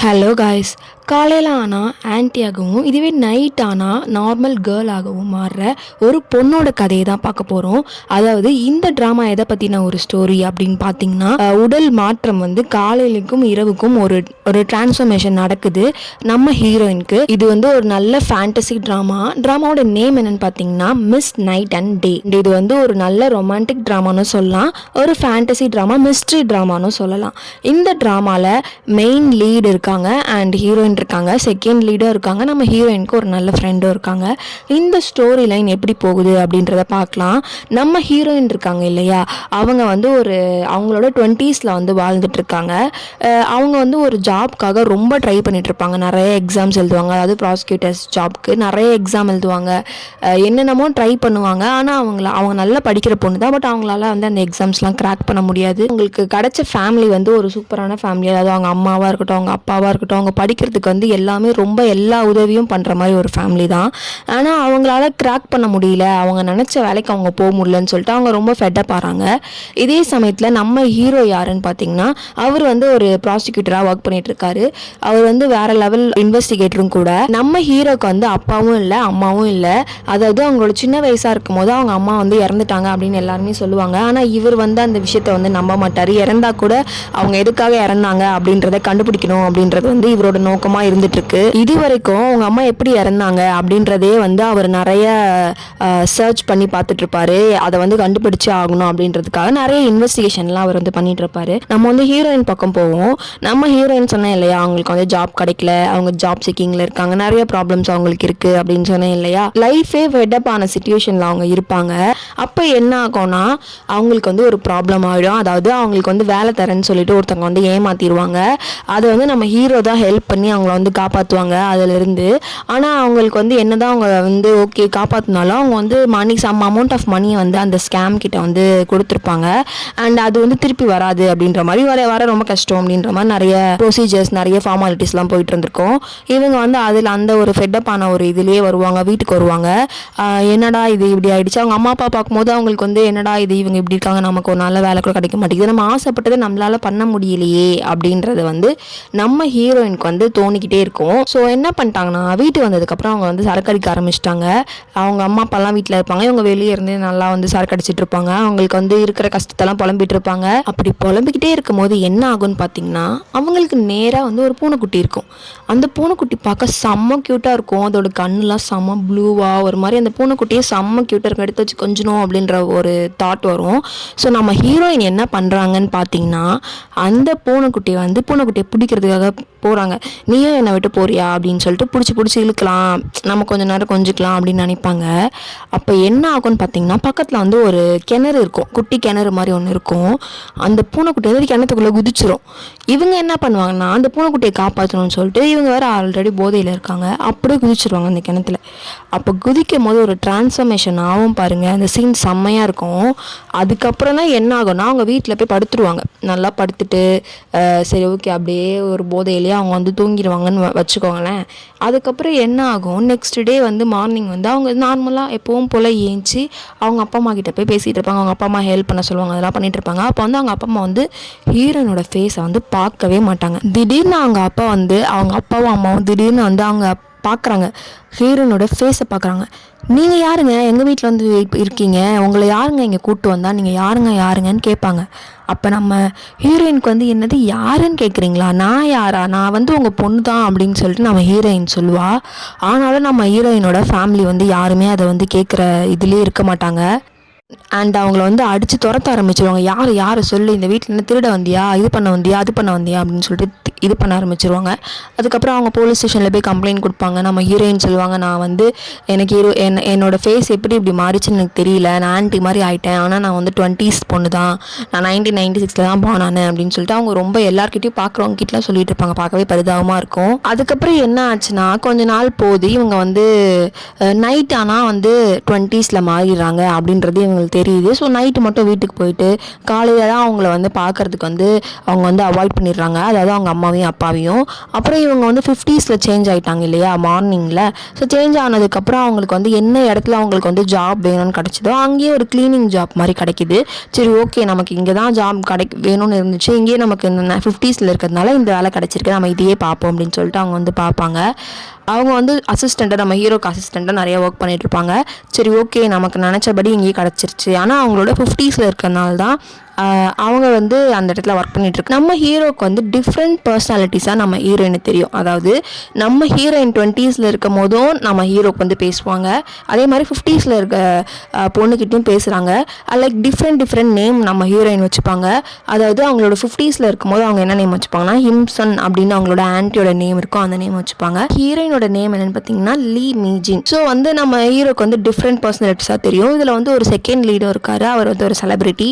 Hello guys, காலையில் ஆனால் ஆன்ட்டியாகவும் இதுவே நைட் ஆனால் நார்மல் கேர்ள் ஆகவும் மாறுற ஒரு பொண்ணோட கதையை தான் பார்க்க போகிறோம். அதாவது இந்த ட்ராமா எதை பற்றின ஒரு ஸ்டோரி அப்படின்னு பார்த்தீங்கன்னா, உடல் மாற்றம் வந்து காலையிலுக்கும் இரவுக்கும் ஒரு ஒரு டிரான்ஸ்ஃபர்மேஷன் நடக்குது நம்ம ஹீரோயினுக்கு. இது வந்து ஒரு நல்ல ஃபேண்டசி ட்ராமாவோட நேம் என்னன்னு பார்த்தீங்கன்னா மிஸ் நைட் அண்ட் டே. இது வந்து ஒரு நல்ல ரொமான்டிக் ட்ராமான்னு சொல்லலாம், ஒரு ஃபேண்டசி ட்ராமா, மிஸ்ட்ரி ட்ராமான்னு சொல்லலாம். இந்த ட்ராமாவில் மெயின் லீடு இருக்காங்க அண்ட் ஹீரோயின் இருக்காங்க, செகண்ட் லீடும் இருக்காங்க, நம்ம ஹீரோயினுக்கு ஒரு நல்ல ஃப்ரெண்டும் இருக்காங்க. இந்த ஸ்டோரி லைன் எப்படி போகுது அப்படின்றத பார்க்கலாம். நம்ம ஹீரோயின் இருக்காங்க இல்லையா, அவங்க வந்து அவங்களோட 20s வந்து வாழ்ந்துட்டு இருக்காங்க. அவங்க வந்து ஒரு ஜாப்காக ரொம்ப ட்ரை பண்ணிட்டு இருப்பாங்க, நிறைய எக்ஸாம்ஸ் எழுதுவாங்க. அதாவது ப்ராசிக்யூட்டர்ஸ் ஜாப்க்கு நிறைய எக்ஸாம் எழுதுவாங்க, என்னென்னமோ ட்ரை பண்ணுவாங்க. ஆனால் அவங்க நல்லா படிக்கிற பொண்ணு தான், பட் அவங்களால வந்து அந்த எக்ஸாம்ஸ்லாம் கிராக் பண்ண முடியாது. அவங்களுக்கு கிடைச்ச ஃபேமிலி வந்து ஒரு சூப்பரான ஃபேமிலி. அதாவது அவங்க அம்மாவாக இருக்கட்டும், அவங்க அப்பாவாக இருக்கட்டும், அவங்க படிக்கிறதுக்கு வந்து எல்லாமே ரொம்ப எல்லா உதவியும் பண்ணுற மாதிரி ஒரு ஃபேமிலி தான். ஆனால் அவங்களால கிராக் பண்ண முடியல, அவங்க நினச்ச வேலைக்கு அவங்க போக முடியலன்னு சொல்லிட்டு அவங்க ரொம்ப ஃபெட்டப் ஆகிறாங்க. இதே சமயத்தில் நம்ம ஹீரோ யாருன்னு பார்த்தீங்கன்னா, அவர் வந்து ஒரு ப்ராசிக்யூட்டராக ஒர்க் பண்ணிட்டு இருக்காரு. அவர் வந்து வேற லெவல் இன்வெஸ்டிகேட்டரும் கூட. நம்ம ஹீரோக்கு வந்து அப்பாவும் இல்லை அம்மாவும் இல்லை. அதாவது அவங்களோட சின்ன வயசாக இருக்கும் போது அவங்க அம்மா வந்து இறந்துட்டாங்க அப்படின்னு எல்லாருமே சொல்லுவாங்க. ஆனால் இவர் வந்து அந்த விஷயத்த வந்து நம்ப மாட்டார். இறந்தா கூட அவங்க எதுக்காக இறந்தாங்க அப்படின்றத கண்டுபிடிக்கணும் அப்படின்றது வந்து இவரோட நோக்கமாக இருந்துட்டு இருக்கு. இது வரைக்கும் அவங்க அம்மா எப்படி இறந்தாங்க அப்படின்றதே வந்து அவர் நிறைய சர்ச் பண்ணி பார்த்துட்டு இருப்பாரு. அதை வந்து கண்டுபிடிச்சு ஆகணும் அப்படின்றதுக்காக நிறைய இன்வெஸ்டிகேஷன்லாம் அவர் வந்து பண்ணிட்டு இருப்பாரு. நம்ம வந்து ஹீரோயின் பக்கம் போவோம். நம்ம ஹீரோயின் சொன்னேன் இல்லையா, அவங்களுக்கு வந்து ஜாப் கிடைக்கல, அவங்க ஜாப் செக்கிங்ல இருக்காங்க, நிறைய ப்ராப்ளம்ஸ் அவங்களுக்கு இருக்கு அப்படின்னு சொன்னேன் இல்லையா. லைஃபே ஃபெட்டப் ஆன சிச்சுவேஷன்ல அவங்க இருப்பாங்க. அப்போ என்ன ஆகும்னா, அவங்களுக்கு வந்து ஒரு ப்ராப்ளம் ஆகிடும். அதாவது அவங்களுக்கு வந்து வேலை தரேன்னு சொல்லிட்டு ஒருத்தவங்க வந்து ஏமாத்திடுவாங்க. அதை வந்து நம்ம ஹீரோ தான் ஹெல்ப் பண்ணி அவங்கள வந்து காப்பாற்றுவாங்க அதிலிருந்து. ஆனால் அவங்களுக்கு வந்து என்னதான் அவங்க வந்து ஓகே காப்பாற்றினாலும் அவங்க வந்து சம் அமௌண்ட் ஆஃப் மணியை வந்து அந்த ஸ்கேம் கிட்ட வந்து கொடுத்துருப்பாங்க. அண்ட் அது வந்து திருப்பி வராது அப்படின்ற மாதிரி வர ரொம்ப கஷ்டம் அப்படின்ற மாதிரி நிறைய ப்ரொசீஜர்ஸ், நிறைய ஃபார்மாலிட்டிஸ்லாம் போயிட்டு இருந்திருக்கும். இவங்க வந்து அதில் அந்த ஒரு ஃபெட்டப் ஆன ஒரு இதுலேயே வருவாங்க, வீட்டுக்கு வருவாங்க. என்னடா இது இப்படி ஆயிடுச்சு, அவங்க அம்மா அப்பா பார்க்கும்போது அவங்களுக்கு வந்து என்னடா இது இவங்க இப்படி இருக்காங்க, நமக்கு ஒரு நல்ல வேலை கூட கிடைக்க மாட்டேங்குது, நம்ம ஆசைப்பட்டதை நம்மளால பண்ண முடியலையே அப்படின்றது வந்து நம்ம ஹீரோயினுக்கு வந்து தோணிக்கிட்டே இருக்கும். ஸோ என்ன பண்ணிட்டாங்கன்னா, வீட்டு வந்ததுக்கப்புறம் அவங்க வந்து சரக்கு அடிக்க ஆரம்பிச்சிட்டாங்க. அவங்க அம்மா அப்பாலாம் வீட்டில் இருப்பாங்க, இவங்க வெளியே இருந்து நல்லா வந்து சரக்கு அடிச்சிட்டு இருப்பாங்க. அவங்களுக்கு வந்து இருக்கிற கஷ்டத்தெல்லாம் புலம்பிட்டு இருப்பாங்க. அப்படி புலம்பிக்கிட்டே இருக்கும் போது என்ன ஆகும்னு பார்த்தீங்கன்னா, அவங்களுக்கு நேராக வந்து ஒரு பூனைக்குட்டி இருக்கும். அந்த பூனைக்குட்டி பார்க்க செம்ம க்யூட்டாக இருக்கும். அதோட கண்ணுலாம் செம்ம ப்ளூவாக ஒரு மாதிரி, அந்த பூனைக்குட்டியே செம்ம க்யூட்டாக இருக்கும். எடுத்து வச்சு கொஞ்சணும் அப்படின்ற ஒரு தாட் வரும். ஸோ நம்ம ஹீரோயின் என்ன பண்ணுறாங்கன்னு பார்த்தீங்கன்னா, அந்த பூனைக்குட்டியை பிடிக்கிறதுக்காக போகிறாங்க. நீயும் என்னை விட்டு போறியா அப்படின்னு சொல்லிட்டு பிடிச்சி இழுக்கலாம், நம்ம கொஞ்சம் நேரம் கொஞ்சிக்கலாம் அப்படின்னு நினைப்பாங்க. அப்போ என்ன ஆகும்னு பார்த்தீங்கன்னா, பக்கத்தில் வந்து ஒரு கிணறு இருக்கும், குட்டி கிணறு மாதிரி ஒன்று இருக்கும். அந்த பூனைக்குட்டி வந்து கிணத்துக்குள்ளே குதிச்சிரும். இவங்க என்ன பண்ணுவாங்கன்னா, அந்த பூனைக்குட்டியை காப்பாற்றணும்னு சொல்லிட்டு இவங்க வேறு ஆல்ரெடி போதையில் இருக்காங்க, அப்படியே குதிச்சிருவாங்க அந்த கிணத்துல. அப்போ குதிக்கும் போது ஒரு டிரான்ஸ்ஃபர்மேஷன் ஆகும் பாருங்கள், அந்த சீன் செம்மையாக இருக்கும். அதுக்கப்புறம் தான் என்ன ஆகும்னா, அவங்க வீட்டில் போய் படுத்துருவாங்க. நல்லா படுத்துட்டு சரி ஓகே அப்படியே ஒரு போதையிலேயே அவங்க வந்து தூங்கிடுவாங்கன்னு வச்சுக்கோங்களேன். அதுக்கப்புறம் என்ன ஆகும், நெக்ஸ்ட் டே வந்து மார்னிங் வந்து அவங்க நார்மலாக எப்பவும் போல் ஏஞ்சி அவங்க அப்பா அம்மா கிட்ட போய் பேசிகிட்டு இருப்பாங்க. அவங்க அப்பா அம்மா ஹெல்ப் பண்ண சொல்லுவாங்க, அதெல்லாம் பண்ணிட்டு இருப்பாங்க. அப்போ வந்து அவங்க அப்பா அம்மா வந்து ஹீரோனோட ஃபேஸை வந்து பார்க்கவே மாட்டாங்க. திடீர்னு அவங்க அப்பாவும் அம்மாவும் திடீர்னு வந்து அவங்க பார்க்குறாங்க, ஹீரோனோட ஃபேஸை பார்க்குறாங்க. நீங்கள் யாருங்க எங்கள் வீட்டில் வந்து இருக்கீங்க, உங்களை யாருங்க இங்கே கூப்பிட்டு வந்தால், நீங்கள் யாருங்கன்னு கேட்பாங்க. அப்போ நம்ம ஹீரோயினுக்கு வந்து என்னது யாருன்னு கேட்குறீங்களா, நான் யாரா, நான் வந்து உங்கள் பொண்ணு தான் அப்படின்னு சொல்லிட்டு நம்ம ஹீரோயின் சொல்லுவாள். ஆனாலும் நம்ம ஹீரோயினோட ஃபேமிலி வந்து யாருமே அதை வந்து கேட்குற இதுலேயே இருக்க மாட்டாங்க. அண்ட் அவங்கள வந்து அடித்து துரத்த ஆரம்பிச்சிருவாங்க. யார் சொல்லு, இந்த வீட்டில் என்ன திருட வந்தியா, இது பண்ண வந்தியா அப்படின்னு சொல்லிட்டு இது பண்ண ஆரம்பிச்சிருவாங்க. அதுக்கப்புறம் அவங்க போலீஸ் ஸ்டேஷனில் போய் கம்ப்ளைண்ட் கொடுப்பாங்க. நம்ம ஹீரோயின் சொல்லுவாங்க, நான் வந்து எனக்கு என்னோட ஃபேஸ் எப்படி இப்படி மாறிச்சுன்னு எனக்கு தெரியல, நான் ஆன்ட்டி மாதிரி ஆகிட்டேன், ஆனால் நான் வந்து 20s பொண்ணு தான், நான் 1996 தான் போனானே அப்படின்னு சொல்லிட்டு அவங்க ரொம்ப எல்லாருக்கிட்டையும் பார்க்குறவங்க கிட்டலாம் சொல்லிட்டு இருப்பாங்க. பார்க்கவே பரிதாபமாக இருக்கும். அதுக்கப்புறம் என்ன ஆச்சுன்னா, கொஞ்ச நாள் போது இவங்க வந்து நைட் ஆனால் வந்து 20s மாறிடுறாங்க அப்படின்றது இவங்களுக்கு தெரியுது. ஸோ நைட்டு மட்டும் வீட்டுக்கு போயிட்டு காலையில் தான் அவங்கள வந்து பார்க்கறதுக்கு வந்து அவங்க வந்து அவாய்ட் பண்ணிடுறாங்க. அதாவது அவங்க அம்மா அம்மாவையும் அப்பாவையும். அப்புறம் இவங்க வந்து 50s சேஞ்ச் ஆகிட்டாங்க இல்லையா மார்னிங்கில். ஸோ சேஞ்ச் ஆனதுக்கப்புறம் அவங்களுக்கு வந்து என்ன இடத்துல அவங்களுக்கு வந்து ஜாப் வேணும்னு கிடச்சிதோ அங்கேயே ஒரு க்ளீனிங் ஜாப் மாதிரி கிடைக்கிது. சரி ஓகே, நமக்கு இங்கே தான் ஜாப் வேணும்னு இருந்துச்சு, இங்கேயே நமக்கு இந்த 50s இருக்கிறதுனால இந்த வேலை கிடச்சிருக்கு, நம்ம இதையே பார்ப்போம் அப்படின்னு சொல்லிட்டு அவங்க வந்து பார்ப்பாங்க. அவங்க வந்து அசிஸ்டண்ட்டாக, நம்ம ஹீரோக்கு அசிஸ்டண்ட்டாக நிறையா ஒர்க் பண்ணிகிட்ருப்பாங்க. சரி ஓகே, நமக்கு நினச்சபடி இங்கேயே கிடச்சிருச்சு. ஆனால் அவங்களோட 50s இருக்கிறதுனால தான் அவங்க வந்து அந்த இடத்துல ஒர்க் பண்ணிகிட்ருக்கு. நம்ம ஹீரோக்கு வந்து டிஃப்ரெண்ட் பர்சனாலிட்டிஸாக நம்ம ஹீரோயினுக்கு தெரியும். அதாவது நம்ம ஹீரோயின் 20s இருக்கும் போதும் நம்ம ஹீரோக்கு வந்து பேசுவாங்க, அதே மாதிரி 50s இருக்க பொண்ணுக்கிட்டையும் பேசுகிறாங்க. லைக் டிஃப்ரெண்ட் நேம் நம்ம ஹீரோயின் வச்சுப்பாங்க. அதாவது அவங்களோட 50s இருக்கும்போது அவங்க என்ன நேம் வச்சுப்பாங்கன்னா ஹிம்சன் அப்படின்னு அவங்களோட ஆன்ட்டியோட நேம் இருக்கும், அந்த நேம் வச்சுப்பாங்க. ஹீரோயினோட நேம் என்னென்னு பார்த்தீங்கன்னா லீ மீஜின். ஸோ வந்து நம்ம ஹீரோக்கு வந்து டிஃப்ரெண்ட் பர்சனாலிட்டிஸாக தெரியும். இதில் வந்து ஒரு செகண்ட் லீடர் இருக்கார், அவர் வந்து ஒரு செலிபிரிட்டி.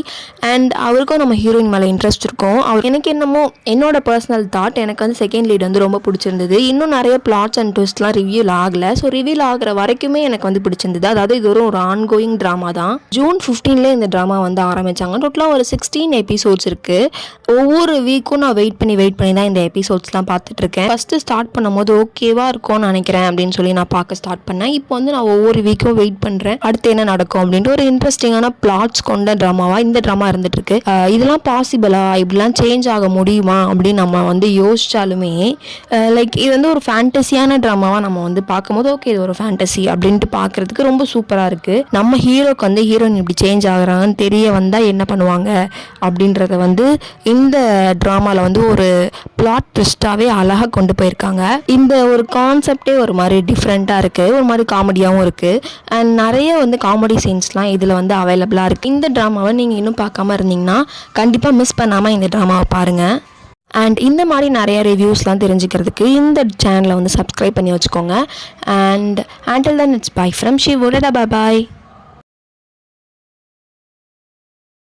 அண்ட் அவருக்கும் நம்ம ஹீரோயின் மேலே இன்ட்ரெஸ்ட் இருக்கும். எனக்கு என்னமோ என்னோட பர்சனல் தாட், எனக்கு வந்து செகண்ட் லீட் வந்து ரொம்ப பிடிச்சிருந்தது. இன்னும் நிறைய பிளாட்ஸ் அண்ட் ட்விஸ்ட்லாம் ரிவ்யூல் ஆகலை. ஸோ ரிவீல் ஆகிற வரைக்குமே எனக்கு வந்து பிடிச்சிருந்தது. அதாவது இது ஒரு ஆன்கோயிங் ட்ராமா தான். ஜூன் 15 இந்த ட்ராமா வந்து ஆரம்பித்தாங்க. டோட்டலாக ஒரு 16 எபிசோட்ஸ் இருக்குது. ஒவ்வொரு வீக்கும் நான் வெயிட் பண்ணி தான் இந்த எபிசோட்ஸ்லாம் பார்த்துட்ருக்கேன். ஃபஸ்ட்டு ஸ்டார்ட் பண்ணும்போது ஓகேவா இருக்கும்னு நினைக்கிறேன் அப்படின்னு சொல்லி நான் பார்க்க ஸ்டார்ட் பண்ணேன். இப்போ வந்து நான் ஒவ்வொரு வீக்கும் வெயிட் பண்ணுறேன், அடுத்து என்ன நடக்கும் அப்படின்ட்டு. ஒரு இன்ட்ரெஸ்டிங்கான பிளாட்ஸ் கொண்ட ட்ராமாவாக இந்த ட்ராமா இருந்துட்டு இருக்கு. இதெல்லாம் பாசிபிளா, இப்படிலாம் சேஞ்ச் ஆக முடியுமா அப்படின்னு நம்ம வந்து யோசிச்சாலுமே லைக் இது வந்து ஒரு ஃபேண்டசியான ட்ராமாவாக நம்ம வந்து பார்க்கும்போது ஓகே இது ஒரு ஃபேண்டசி அப்படின்ட்டு பார்க்குறதுக்கு ரொம்ப சூப்பராக இருக்குது. நம்ம ஹீரோக்கு வந்து ஹீரோயின் இப்படி சேஞ்ச் ஆகுறாங்கன்னு தெரிய வந்தால் என்ன பண்ணுவாங்க அப்படின்றத வந்து இந்த ட்ராமாவில் வந்து ஒரு பிளாட் ட்விஸ்டாகவே அழகாக கொண்டு போயிருக்காங்க. இந்த ஒரு கான்செப்டே ஒரு மாதிரி டிஃப்ரெண்ட்டாக இருக்குது, ஒரு மாதிரி காமெடியாகவும் இருக்குது. அண்ட் நிறைய வந்து காமெடி சீன்ஸ்லாம் இதில் வந்து அவைலபிளாக இருக்குது. இந்த ட்ராமாவை நீங்கள் இன்னும் பார்க்காம இருந்தீங்கன்னா கண்டிப்பாக மிஸ் பண்ணாமல் இந்த ட்ராமாவை பாருங்கள். அண்ட் இந்த மாதிரி நிறைய ரிவ்யூஸ்லாம் தெரிஞ்சுக்கிறதுக்கு இந்த சேனலை வந்து சப்ஸ்கிரைப் பண்ணி வச்சுக்கோங்க. And until then it's bye from Shivu. Bye bye.